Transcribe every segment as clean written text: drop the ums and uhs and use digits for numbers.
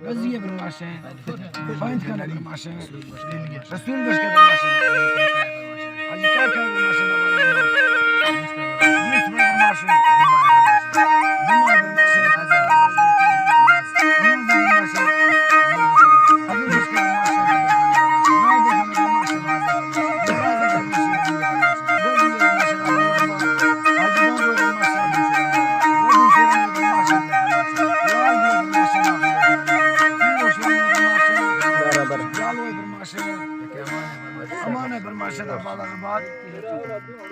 रजिए बरमाशे find करने बरमाशे रसूल बस के बरमाशे आज क्या क्या बरमाशे ना मिस बरमाशे जुमा बरमाशे अभी बस के बरमाशे ना देखा बरमाशे अमान बरमाशदा बाजार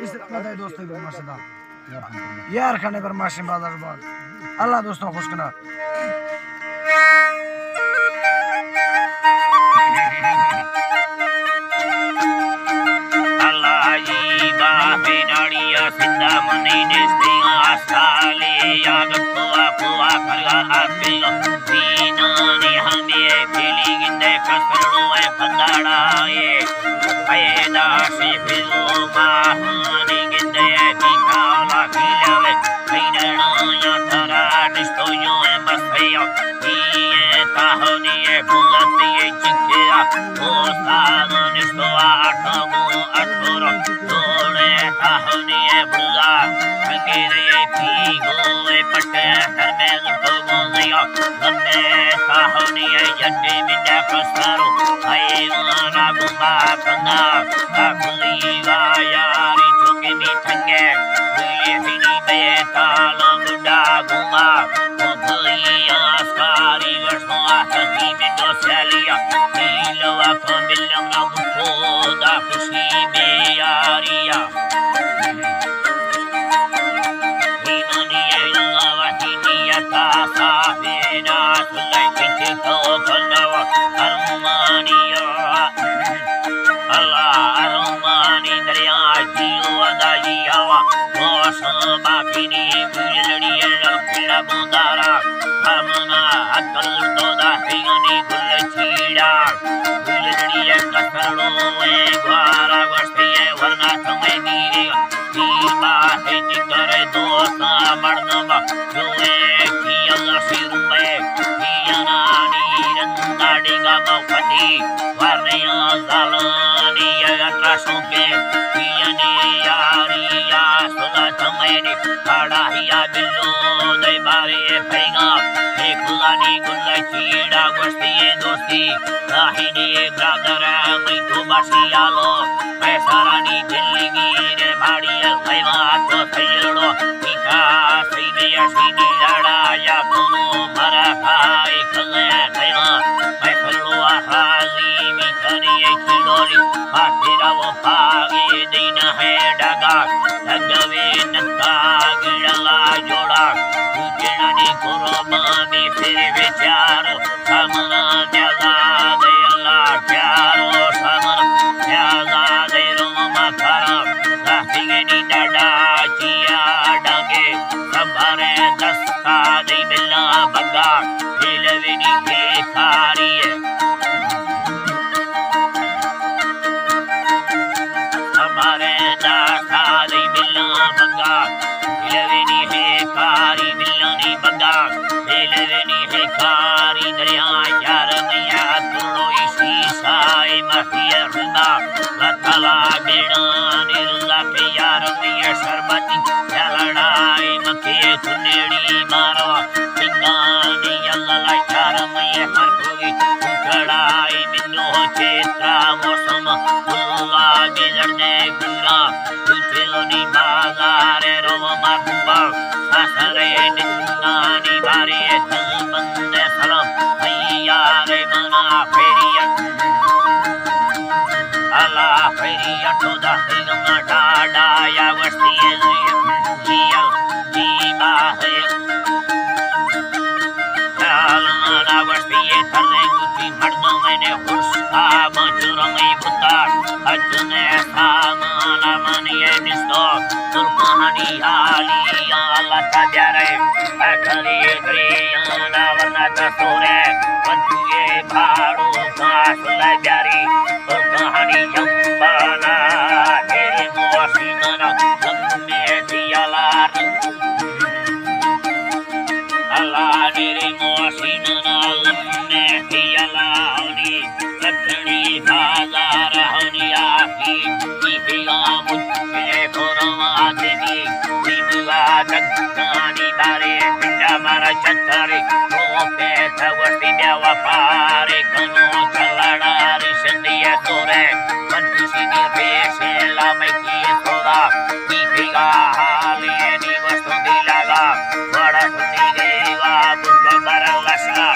इस तरह दोस्तों बरमाशदा यार खाने बरमाशे बाजार अल्लाह दोस्तों खुश कना अल्लाह जी बाबे नाड़िया सिंधा मनी निस्तिया साले याद पुआ पुआ करगा आपियो दीना ने हमें फिली गिंदे कसरो है बंदाड़ा ये पैदा से फिलो माहनी गिंदे बिकाला फिलवे पैदना या तरा डिस्तो यो मसयो ये ताहनी ये बुलती ये चिकिया दोस्तान डिस्तो आठमो अठोरो तोड़े ताहनी ये बुला अंगेरे पीगो ये पट्टे हर में तो बोलियो लम्बे ताहनी ये जड्डी मिंडा कसरो आए ना गुमा कंगा काकुली वायारी चोके मिठंगे ये हिनी बेता लंगुडा गुमा ओभलिया स्कारी वर्षों आसकी मिंडो सेलिया नीलवा कमिलम ना मुठो दा खुशी में यारिया हिननिया लवा हिनिया तासा बेना सुलाई पिछे तो कलवा अरमानिया अल्लाह अरमानी दरिया जियो अदाइयावा मौसम बाकिनी गुलड़िया लखला बुंदारा हमना अकल तो दाहिनी गुल छीड़ा गुलड़िया कसरो में ग्वारा वस्तिये वरना समय नीरे नीमा है जिकर दोस्ता मर्दमा जोए की अल्लाह सिरुमे कियाना नीरंगाड़ी का मौफती वरनिया जालानी अट्रासों के कियानी यारिया सुला तमैनी काढ़ाहिया बिल्लो दे बारे फैगा एक गुलानी गुल्ला चीड़ा वस्तिये दोस्ती राहिनी ब्रादर मैं तो बसियालो पैसारानी दिल्ली गिरे भाड़ी खैवा तो सैयड़ो पिता सैदे असीनी लड़ाया कोनो मरा खाए खले खैवा मैं फलो हाली मिठनी खिलोली आखिरा वो भागे दिन है डगा लगवे नत्ता गिड़ला जोड़ा गुजरानी कुर्बानी फिर विचारो सामना प्याला दे अल्लाह प्यारो सामना प्याला दे रोमा थारा राहिनी डाडा चिया डांगे सबरे दस्ता दे बिल्ला बगा दिलविनी के खारिए हमारे दासा दे बिल्ला बगा दिलविनी है कारी बिल्लानी बगा दिलविनी है कारी दरिया यार मैया तुरो इसी साए माफिया रुदा लतला बेड़ा निरला के यार मैया शरबती लड़ाई मके सुनेड़ी मारो सिंगानी अल्लाह यार मैया हर होगी कड़ाई मिन्नो चेत्रा मौसम हुआ बिजड़ने गुला तुझलोनी बाजार रोव माकुबा सासरे निन्नानी बारे तल बंदे सलाम भैया रे मना फेरिया अल्लाह फेरिया तो दाहिम डाडा या वस्तिये जिया जीबा है ना वस्तिये थर्रे गुटी मर्दों मैंने खुशका मजुरमी बुता अजुने सामाना मनिये निस्तो तुलकहानी आलिया लता प्यारे अखरी क्रियाना वरना तोरे बंधुए भाड़ो घास लजारी तुलकहानी यम्बाना तेरी मोसीना लम्बे दियाला अल्लाह तेरी मोसीना लम्बे Sani Dari Pinjamara Chatari Rope Tawasti Dewa Pari Kanu Chaladari Shandiya Sore Mantusi Di Peshe Lamaki Soda Nipiga Hali Ni Vastu Dilaga Vada Sundi Geva Buddha Baralasa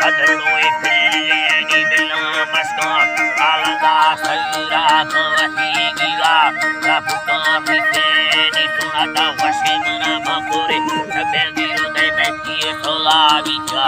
Adroi Pille Ni Bila Maska Alada Saira Kavati Giga Rapuka Pite Ni Sunata Vashimana Makuri Sabengiro Dai Beki Sola Vicha